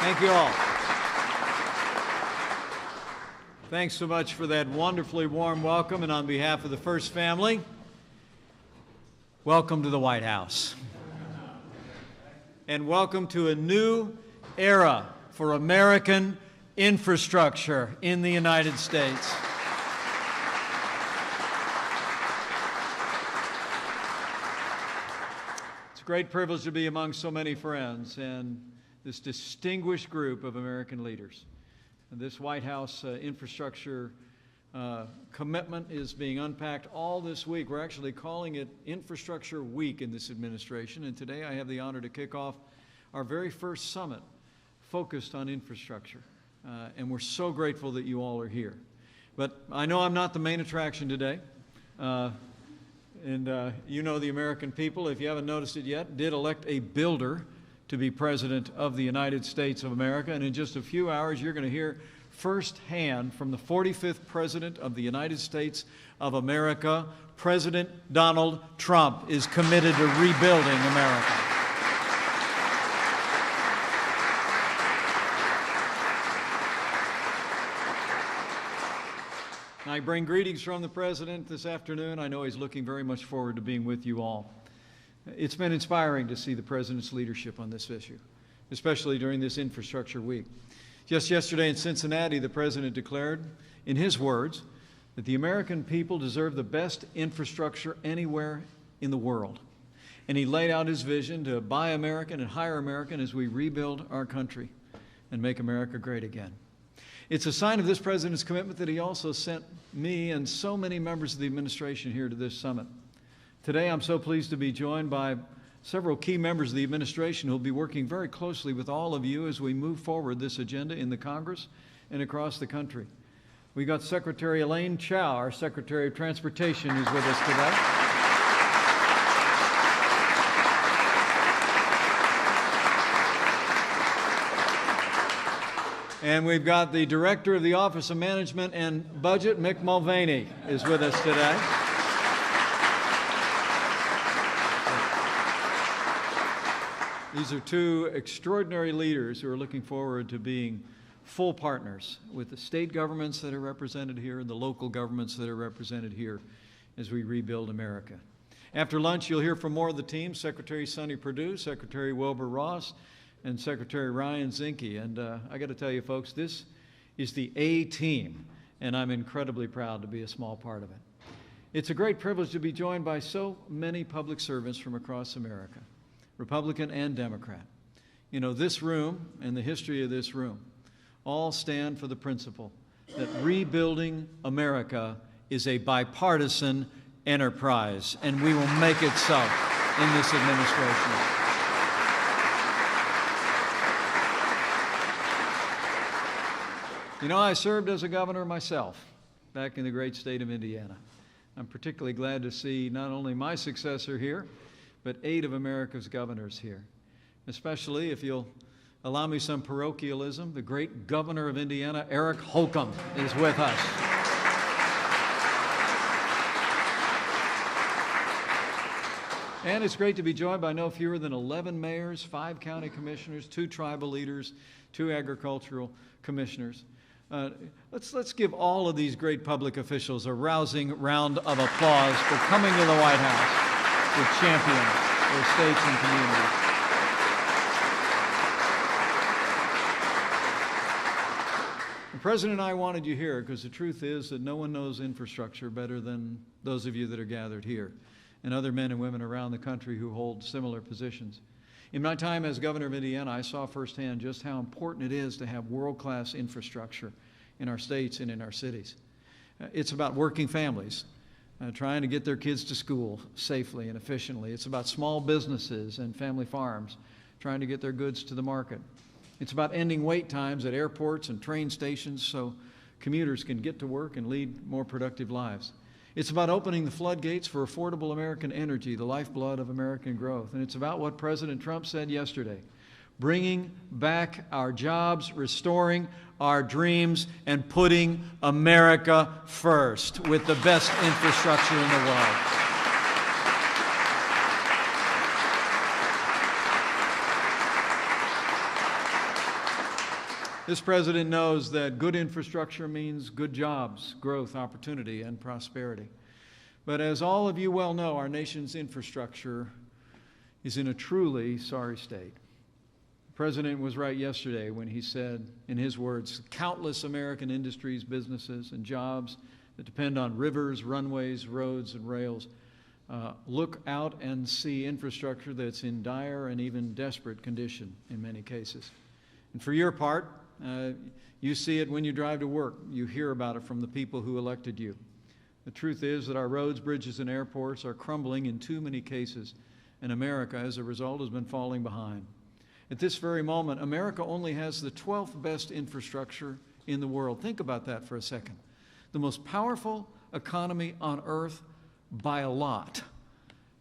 Thank you all. Thanks so much for that wonderfully warm welcome, and on behalf of the First Family, welcome to the White House. And welcome to a new era for American infrastructure in the United States. It's a great privilege to be among so many friends and this distinguished group of American leaders. And this White House infrastructure commitment is being unpacked all this week. We're actually calling it Infrastructure Week in this administration, and today I have the honor to kick off our very first summit focused on infrastructure. And we're so grateful that you all are here. But I know I'm not the main attraction today. You know the American people, if you haven't noticed it yet, did elect a builder to be President of the United States of America. And in just a few hours, you're going to hear firsthand from the 45th President of the United States of America. President Donald Trump is committed to rebuilding America. I bring greetings from the President this afternoon. I know he's looking very much forward to being with you all. It's been inspiring to see the President's leadership on this issue, especially during this Infrastructure Week. Just yesterday in Cincinnati, the President declared, in his words, that the American people deserve the best infrastructure anywhere in the world. And he laid out his vision to buy American and hire American as we rebuild our country and make America great again. It's a sign of this President's commitment that he also sent me and so many members of the administration here to this summit. Today, I'm so pleased to be joined by several key members of the administration who will be working very closely with all of you as we move forward this agenda in the Congress and across the country. We got Secretary Elaine Chao, our Secretary of Transportation, who's with us today. And we've got the Director of the Office of Management and Budget, Mick Mulvaney, is with us today. These are two extraordinary leaders who are looking forward to being full partners with the state governments that are represented here and the local governments that are represented here as we rebuild America. After lunch, you'll hear from more of the team, Secretary Sonny Perdue, Secretary Wilbur Ross, and Secretary Ryan Zinke. And I got to tell you, folks, this is the A team, and I'm incredibly proud to be a small part of it. It's a great privilege to be joined by so many public servants from across America, Republican and Democrat. You know, this room and the history of this room all stand for the principle that rebuilding America is a bipartisan enterprise, and we will make it so in this administration. You know, I served as a governor myself back in the great state of Indiana. I'm particularly glad to see not only my successor here, but 8 of America's governors here. Especially, if you'll allow me some parochialism, the great governor of Indiana, Eric Holcomb, is with us. And it's great to be joined by no fewer than 11 mayors, 5 county commissioners, 2 tribal leaders, 2 agricultural commissioners. Let's give all of these great public officials a rousing round of applause for coming to the White House to champion their states and communities. The President and I wanted you here because the truth is that no one knows infrastructure better than those of you that are gathered here and other men and women around the country who hold similar positions. In my time as governor of Indiana, I saw firsthand just how important it is to have world-class infrastructure in our states and in our cities. It's about working families trying to get their kids to school safely and efficiently. It's about small businesses and family farms trying to get their goods to the market. It's about ending wait times at airports and train stations so commuters can get to work and lead more productive lives. It's about opening the floodgates for affordable American energy, the lifeblood of American growth. And it's about what President Trump said yesterday, bringing back our jobs, restoring our dreams, and putting America first with the best infrastructure in the world. This president knows that good infrastructure means good jobs, growth, opportunity, and prosperity. But as all of you well know, our nation's infrastructure is in a truly sorry state. The president was right yesterday when he said, in his words, countless American industries, businesses, and jobs that depend on rivers, runways, roads, and rails look out and see infrastructure that's in dire and even desperate condition in many cases. And for your part, you see it when you drive to work. You hear about it from the people who elected you. The truth is that our roads, bridges, and airports are crumbling in too many cases, and America, as a result, has been falling behind. At this very moment, America only has the 12th best infrastructure in the world. Think about that for a second. The most powerful economy on earth, by a lot,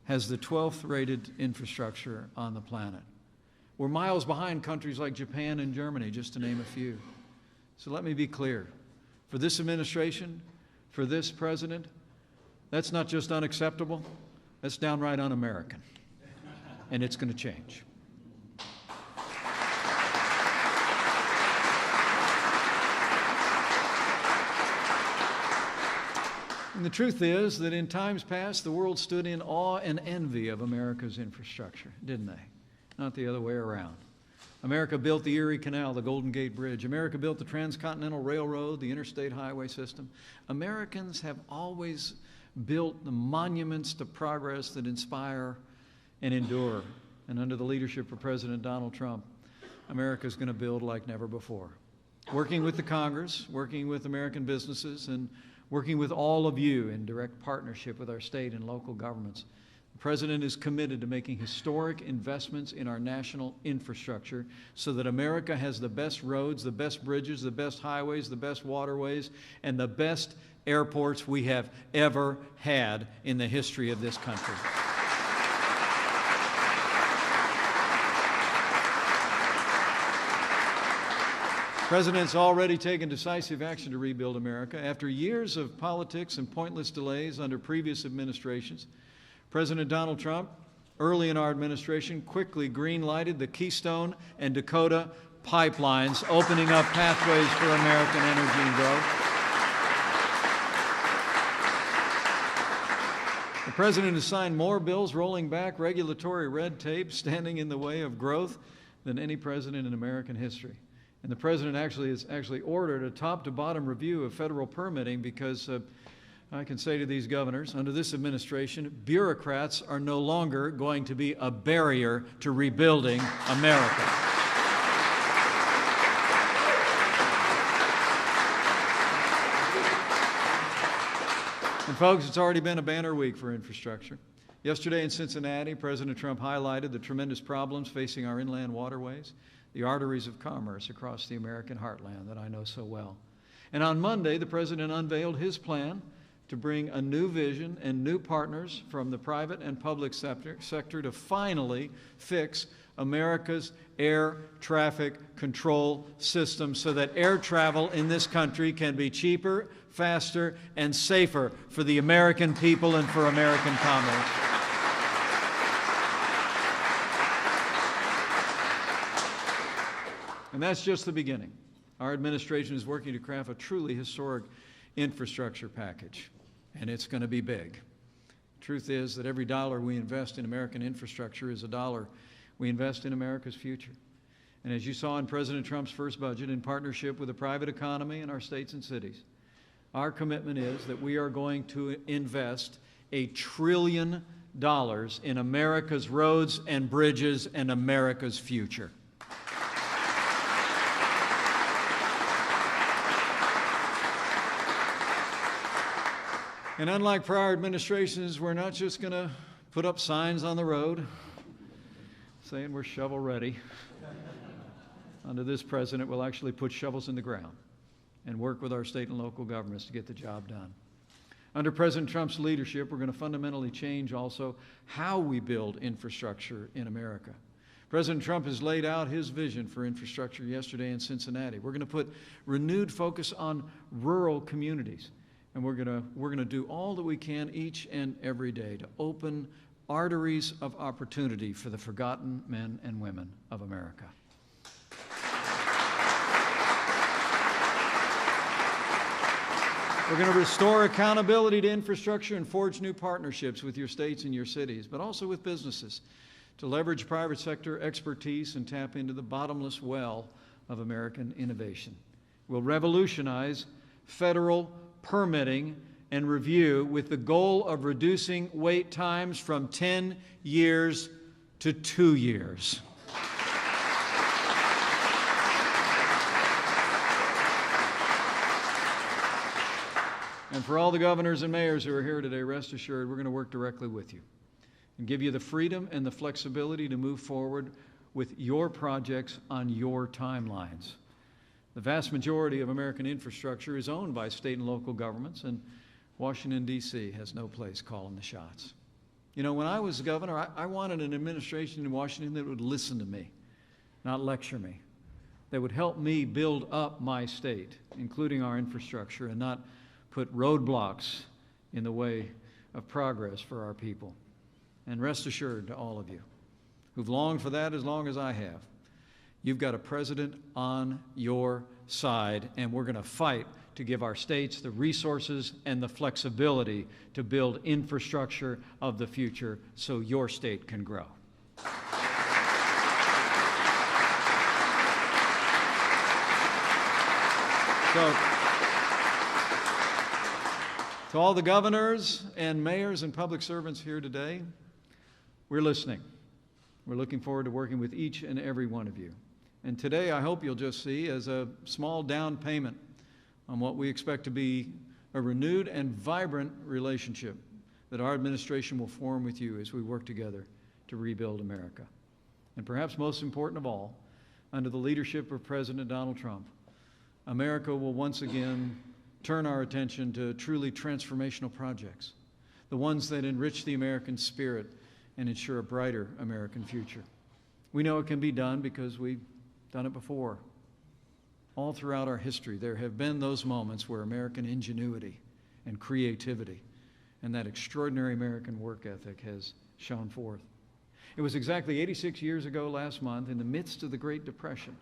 has the 12th rated infrastructure on the planet. We're miles behind countries like Japan and Germany, just to name a few. So let me be clear. For this administration, for this president, that's not just unacceptable, that's downright un-American. And it's going to change. And the truth is that in times past, the world stood in awe and envy of America's infrastructure, didn't they? Not the other way around. America built the Erie Canal, the Golden Gate Bridge. America built the Transcontinental Railroad, the interstate highway system. Americans have always built the monuments to progress that inspire and endure. And under the leadership of President Donald Trump, America is going to build like never before. Working with the Congress, working with American businesses, and working with all of you in direct partnership with our state and local governments, the President is committed to making historic investments in our national infrastructure so that America has the best roads, the best bridges, the best highways, the best waterways, and the best airports we have ever had in the history of this country. The President's already taken decisive action to rebuild America. After years of politics and pointless delays under previous administrations, President Donald Trump, early in our administration, quickly green-lighted the Keystone and Dakota pipelines, opening up pathways for American energy and growth. The President has signed more bills rolling back regulatory red tape, standing in the way of growth, than any president in American history. And the President has ordered a top-to-bottom review of federal permitting because I can say to these governors, under this administration, bureaucrats are no longer going to be a barrier to rebuilding America. And folks, it's already been a banner week for infrastructure. Yesterday in Cincinnati, President Trump highlighted the tremendous problems facing our inland waterways, the arteries of commerce across the American heartland that I know so well. And on Monday, the President unveiled his plan to bring a new vision and new partners from the private and public sector to finally fix America's air traffic control system so that air travel in this country can be cheaper, faster, and safer for the American people and for American commerce. And that's just the beginning. Our administration is working to craft a truly historic infrastructure package, and it's going to be big. The truth is that every dollar we invest in American infrastructure is a dollar we invest in America's future. And as you saw in President Trump's first budget, in partnership with the private economy and our states and cities, our commitment is that we are going to invest $1 trillion in America's roads and bridges and America's future. And unlike prior administrations, we're not just going to put up signs on the road saying we're shovel ready. Under this president, we'll actually put shovels in the ground and work with our state and local governments to get the job done. Under President Trump's leadership, we're going to fundamentally change also how we build infrastructure in America. President Trump has laid out his vision for infrastructure yesterday in Cincinnati. We're going to put renewed focus on rural communities. And we're going to do all that we can each and every day to open arteries of opportunity for the forgotten men and women of America. We're going to restore accountability to infrastructure and forge new partnerships with your states and your cities, but also with businesses to leverage private sector expertise and tap into the bottomless well of American innovation. We'll revolutionize federal permitting and review with the goal of reducing wait times from 10 years to 2 years. And for all the governors and mayors who are here today, rest assured we're going to work directly with you and give you the freedom and the flexibility to move forward with your projects on your timelines. The vast majority of American infrastructure is owned by state and local governments, and Washington, D.C. has no place calling the shots. You know, when I was governor, I wanted an administration in Washington that would listen to me, not lecture me, that would help me build up my state, including our infrastructure, and not put roadblocks in the way of progress for our people. And rest assured to all of you who've longed for that as long as I have, you've got a president on your side, and we're going to fight to give our states the resources and the flexibility to build infrastructure of the future so your state can grow. So, to all the governors and mayors and public servants here today, we're listening. We're looking forward to working with each and every one of you. And today, I hope you'll just see as a small down payment on what we expect to be a renewed and vibrant relationship that our administration will form with you as we work together to rebuild America. And perhaps most important of all, under the leadership of President Donald Trump, America will once again turn our attention to truly transformational projects, the ones that enrich the American spirit and ensure a brighter American future. We know it can be done because we've done it before. All throughout our history, there have been those moments where American ingenuity and creativity and that extraordinary American work ethic has shone forth. It was exactly 86 years ago last month, in the midst of the Great Depression,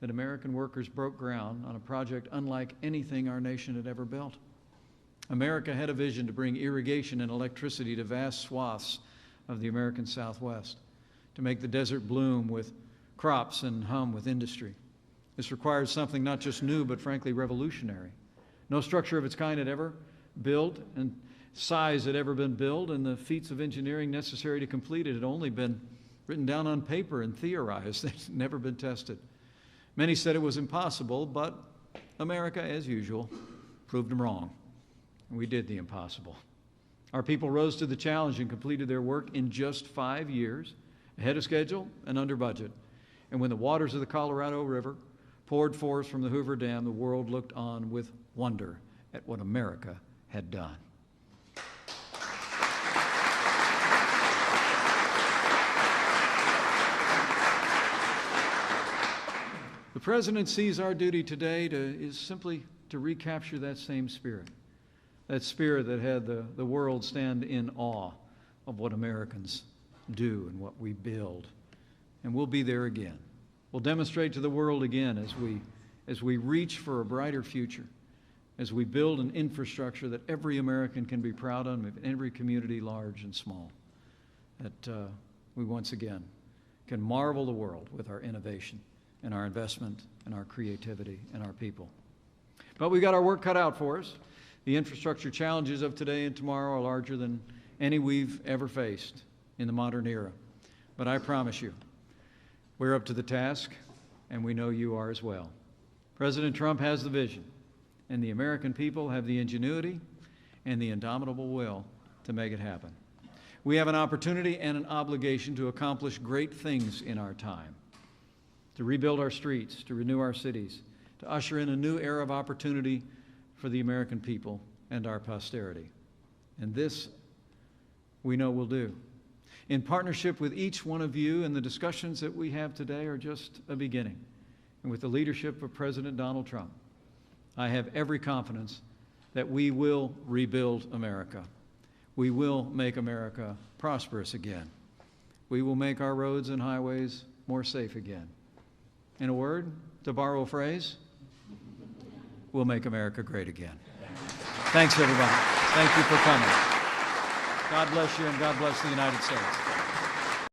that American workers broke ground on a project unlike anything our nation had ever built. America had a vision to bring irrigation and electricity to vast swaths of the American Southwest, to make the desert bloom with crops and hum with industry. This required something not just new, but frankly revolutionary. No structure of its kind had ever built, and size had ever been built, and the feats of engineering necessary to complete it had only been written down on paper and theorized. They'd never been tested. Many said it was impossible, but America, as usual, proved them wrong. And we did the impossible. Our people rose to the challenge and completed their work in just 5 years, ahead of schedule and under budget. And when the waters of the Colorado River poured forth from the Hoover Dam, the world looked on with wonder at what America had done. The President sees our duty today is simply to recapture that same spirit, that spirit that had the world stand in awe of what Americans do and what we build. And we'll be there again. We'll demonstrate to the world again as we reach for a brighter future, as we build an infrastructure that every American can be proud of, in every community, large and small, that we once again can marvel the world with our innovation and our investment and our creativity and our people. But we've got our work cut out for us. The infrastructure challenges of today and tomorrow are larger than any we've ever faced in the modern era. But I promise you, we're up to the task, and we know you are as well. President Trump has the vision, and the American people have the ingenuity and the indomitable will to make it happen. We have an opportunity and an obligation to accomplish great things in our time, to rebuild our streets, to renew our cities, to usher in a new era of opportunity for the American people and our posterity. And this we know we'll do. In partnership with each one of you, and the discussions that we have today are just a beginning. And with the leadership of President Donald Trump, I have every confidence that we will rebuild America. We will make America prosperous again. We will make our roads and highways more safe again. In a word, to borrow a phrase, we'll make America great again. Thanks, everybody. Thank you for coming. God bless you, and God bless the United States.